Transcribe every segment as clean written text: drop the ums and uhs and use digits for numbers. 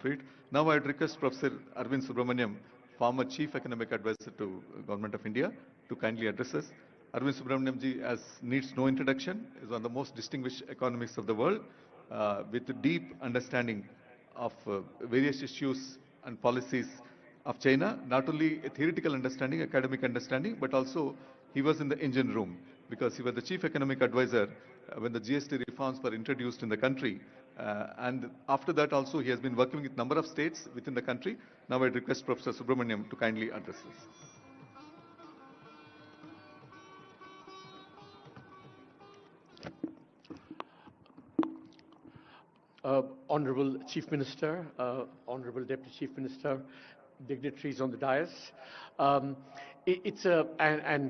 Freed. Now I'd request Professor Arvind Subramanian, former Chief Economic Advisor to Government of India, to kindly address us. Arvind Subramanian ji, as needs no introduction, is one of the most distinguished economists of the world, with deep understanding of various issues and policies of China. Not only a theoretical understanding, academic understanding, but also he was in the engine room because he was the Chief Economic Advisor when the GST reforms were introduced in the country. And after that also he has been working with a number of states within the country. Now I request Professor Subramanian to kindly address us. Honorable Chief Minister, Honorable Deputy Chief Minister, dignitaries on the dais, and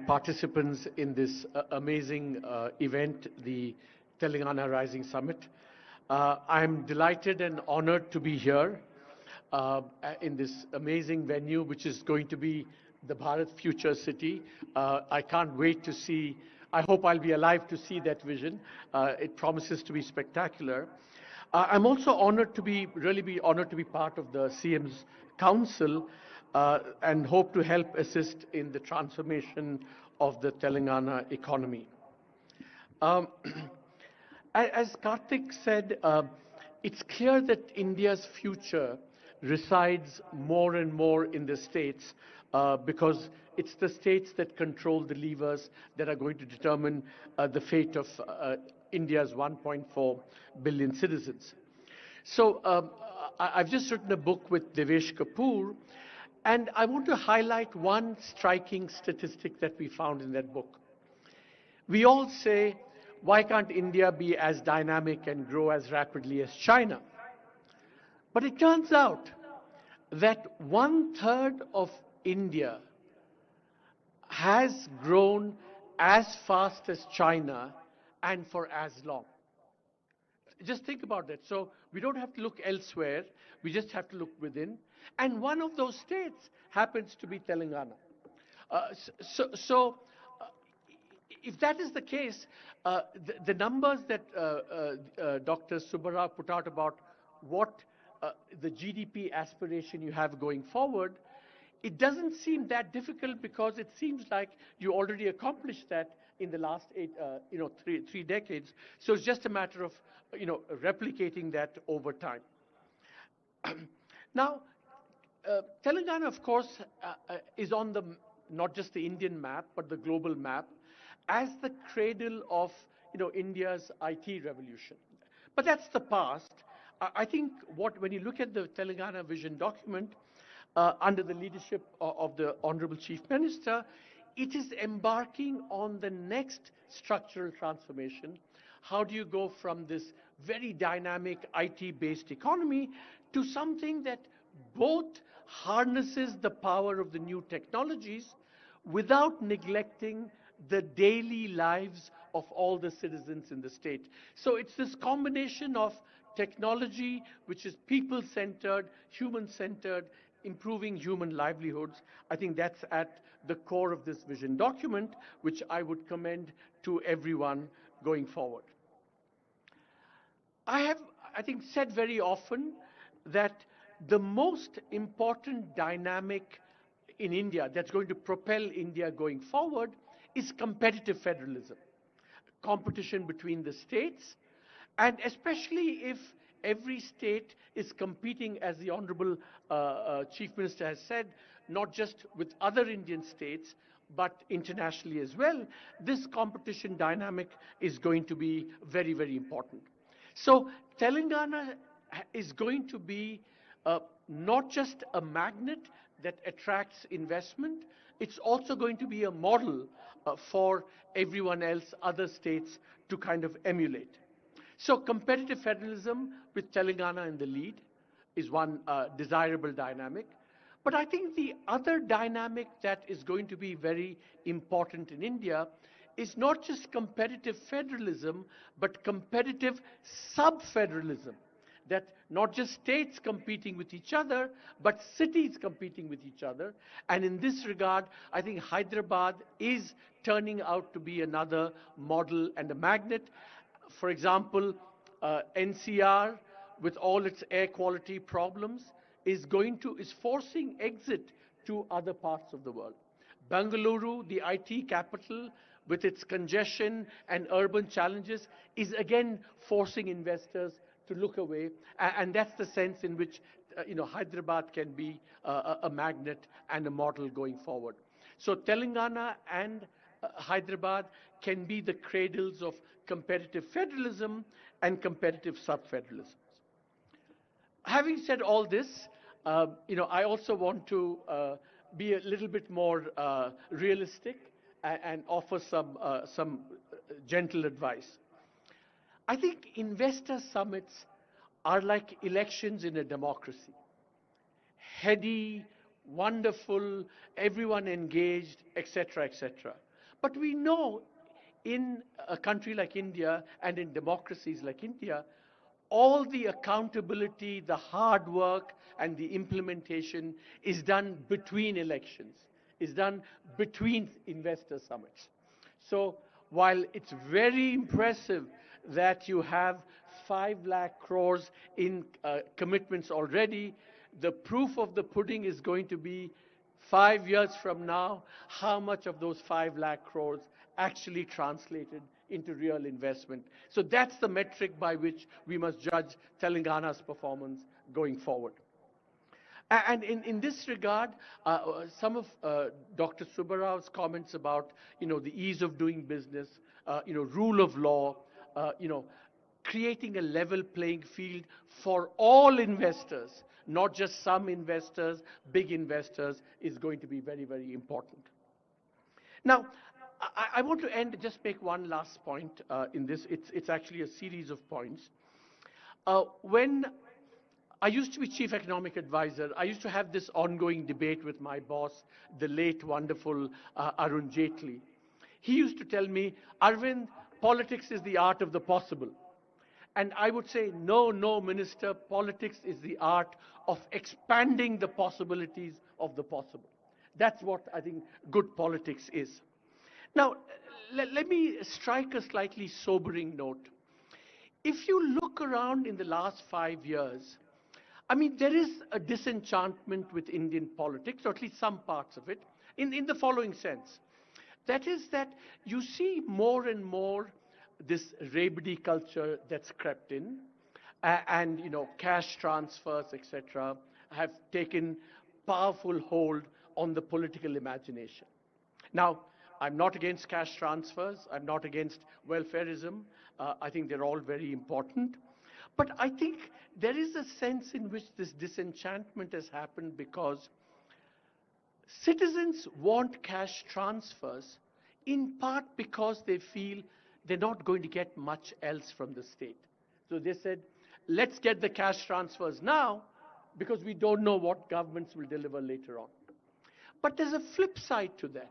participants in this amazing event, the Telangana Rising Summit. I'm delighted and honored to be here in this amazing venue, which is going to be the Bharat Future City. I can't wait to see, I hope I'll be alive to see that vision. It promises to be spectacular. I'm also honored to be part of the CM's Council and hope to help assist in the transformation of the Telangana economy. As Karthik said, it's clear that India's future resides more and more in the states because it's the states that control the levers that are going to determine the fate of India's 1.4 billion citizens. So I've just written a book with Devesh Kapoor, and I want to highlight one striking statistic that we found in that book. We all say, why can't India be as dynamic and grow as rapidly as China? But it turns out that 1/3 of India has grown as fast as China and for as long. Just think about that. So we don't have to look elsewhere. We just have to look within. And one of those states happens to be Telangana. If that is the case, the numbers that Dr. Subbarao put out about what the GDP aspiration you have going forward, it doesn't seem that difficult because it seems like you already accomplished that in the last three decades. So it's just a matter of replicating that over time. Now, Telangana, of course, is on the not just the Indian map but the global map as the cradle of India's IT revolution. But that's the past. I think when you look at the Telangana Vision document under the leadership of the Honorable Chief Minister, it is embarking on the next structural transformation. How do you go from this very dynamic IT-based economy to something that both harnesses the power of the new technologies without neglecting the daily lives of all the citizens in the state? So it's this combination of technology, which is people-centered, human-centered, improving human livelihoods. I think that's at the core of this vision document, which I would commend to everyone going forward. I have, I think, said very often that the most important dynamic in India that's going to propel India going forward is competitive federalism, competition between the states, and especially if every state is competing, as the Honorable Chief Minister has said, not just with other Indian states, but internationally as well, this competition dynamic is going to be very, very important. So Telangana is going to be not just a magnet that attracts investment, it's also going to be a model for everyone else, other states, to kind of emulate. So competitive federalism with Telangana in the lead is one desirable dynamic. But I think the other dynamic that is going to be very important in India is not just competitive federalism, but competitive sub-federalism. That not just states competing with each other, but cities competing with each other. And in this regard, I think Hyderabad is turning out to be another model and a magnet. For example, NCR with all its air quality problems, is forcing exit to other parts of the world. Bengaluru, the IT capital, with its congestion and urban challenges, is again forcing investors to look away, and that's the sense in which Hyderabad can be a magnet and a model going forward. So Telangana and Hyderabad can be the cradles of competitive federalism and competitive sub-federalism. Having said all this, I also want to be a little bit more realistic and offer some gentle advice. I think investor summits are like elections in a democracy. Heady, wonderful, everyone engaged, etc., etc. But we know in a country like India and in democracies like India, all the accountability, the hard work, and the implementation is done between elections, is done between investor summits. So while it's very impressive that you have 5 lakh crores in commitments already, the proof of the pudding is going to be 5 years from now, how much of those 5 lakh crores actually translated into real investment. So that's the metric by which we must judge Telangana's performance going forward. And in this regard, some of Dr. Subbarao's comments about, the ease of doing business, rule of law, creating a level playing field for all investors, not just some investors, big investors, is going to be very, very important. Now, I want to just make one last point in this. It's actually a series of points. When I used to be chief economic advisor, I used to have this ongoing debate with my boss, the late, wonderful Arun Jaitley. He used to tell me, Arvind, politics is the art of the possible. And I would say, no, Minister, politics is the art of expanding the possibilities of the possible. That's what I think good politics is. Now, let me strike a slightly sobering note. If you look around in the last 5 years, there is a disenchantment with Indian politics, or at least some parts of it, in the following sense. That is that you see more and more this rabidi culture that's crept in, and cash transfers, etc., have taken powerful hold on the political imagination. Now, I'm not against cash transfers. I'm not against welfareism. I think they're all very important. But I think there is a sense in which this disenchantment has happened because citizens want cash transfers, in part because they feel they're not going to get much else from the state. So they said, let's get the cash transfers now because we don't know what governments will deliver later on. But there's a flip side to that.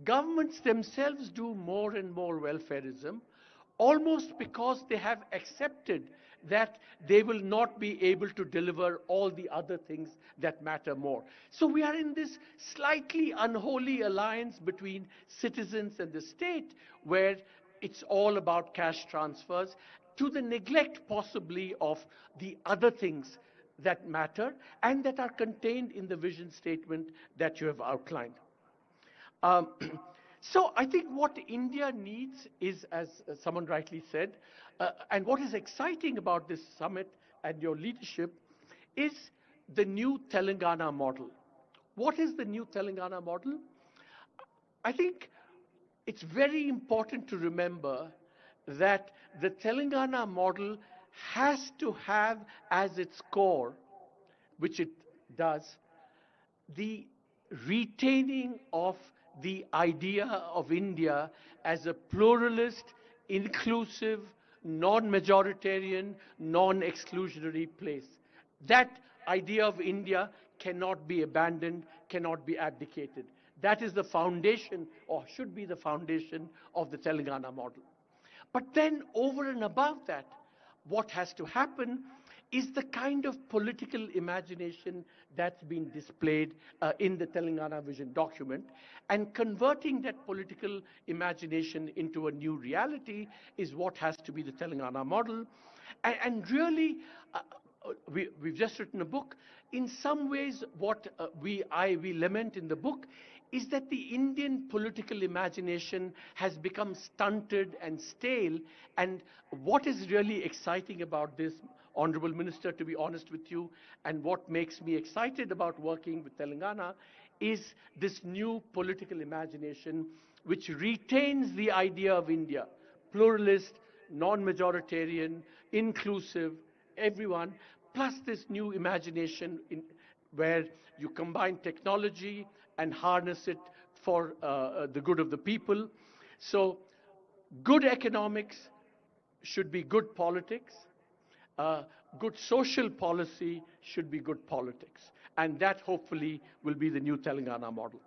Governments themselves do more and more welfareism, almost because they have accepted that they will not be able to deliver all the other things that matter more. So we are in this slightly unholy alliance between citizens and the state, where it's all about cash transfers, to the neglect possibly of the other things that matter and that are contained in the vision statement that you have outlined. So I think what India needs is, as someone rightly said, and what is exciting about this summit and your leadership is the new Telangana model. What is the new Telangana model? I think it's very important to remember that the Telangana model has to have as its core, which it does, the retaining of the idea of India as a pluralist, inclusive, non-majoritarian, non-exclusionary place. That idea of India cannot be abandoned, cannot be abdicated. That is the foundation, or should be the foundation, of the Telangana model. But then over and above that, what has to happen is the kind of political imagination that's been displayed in the Telangana Vision document, and converting that political imagination into a new reality is what has to be the Telangana model. And really, we've just written a book. In some ways, what we lament in the book is that the Indian political imagination has become stunted and stale. And what is really exciting about this, Honorable Minister, to be honest with you, and what makes me excited about working with Telangana is this new political imagination which retains the idea of India, pluralist, non-majoritarian, inclusive, everyone, plus this new imagination where you combine technology and harness it for the good of the people. So good economics should be good politics. Good social policy should be good politics. And that hopefully will be the new Telangana model.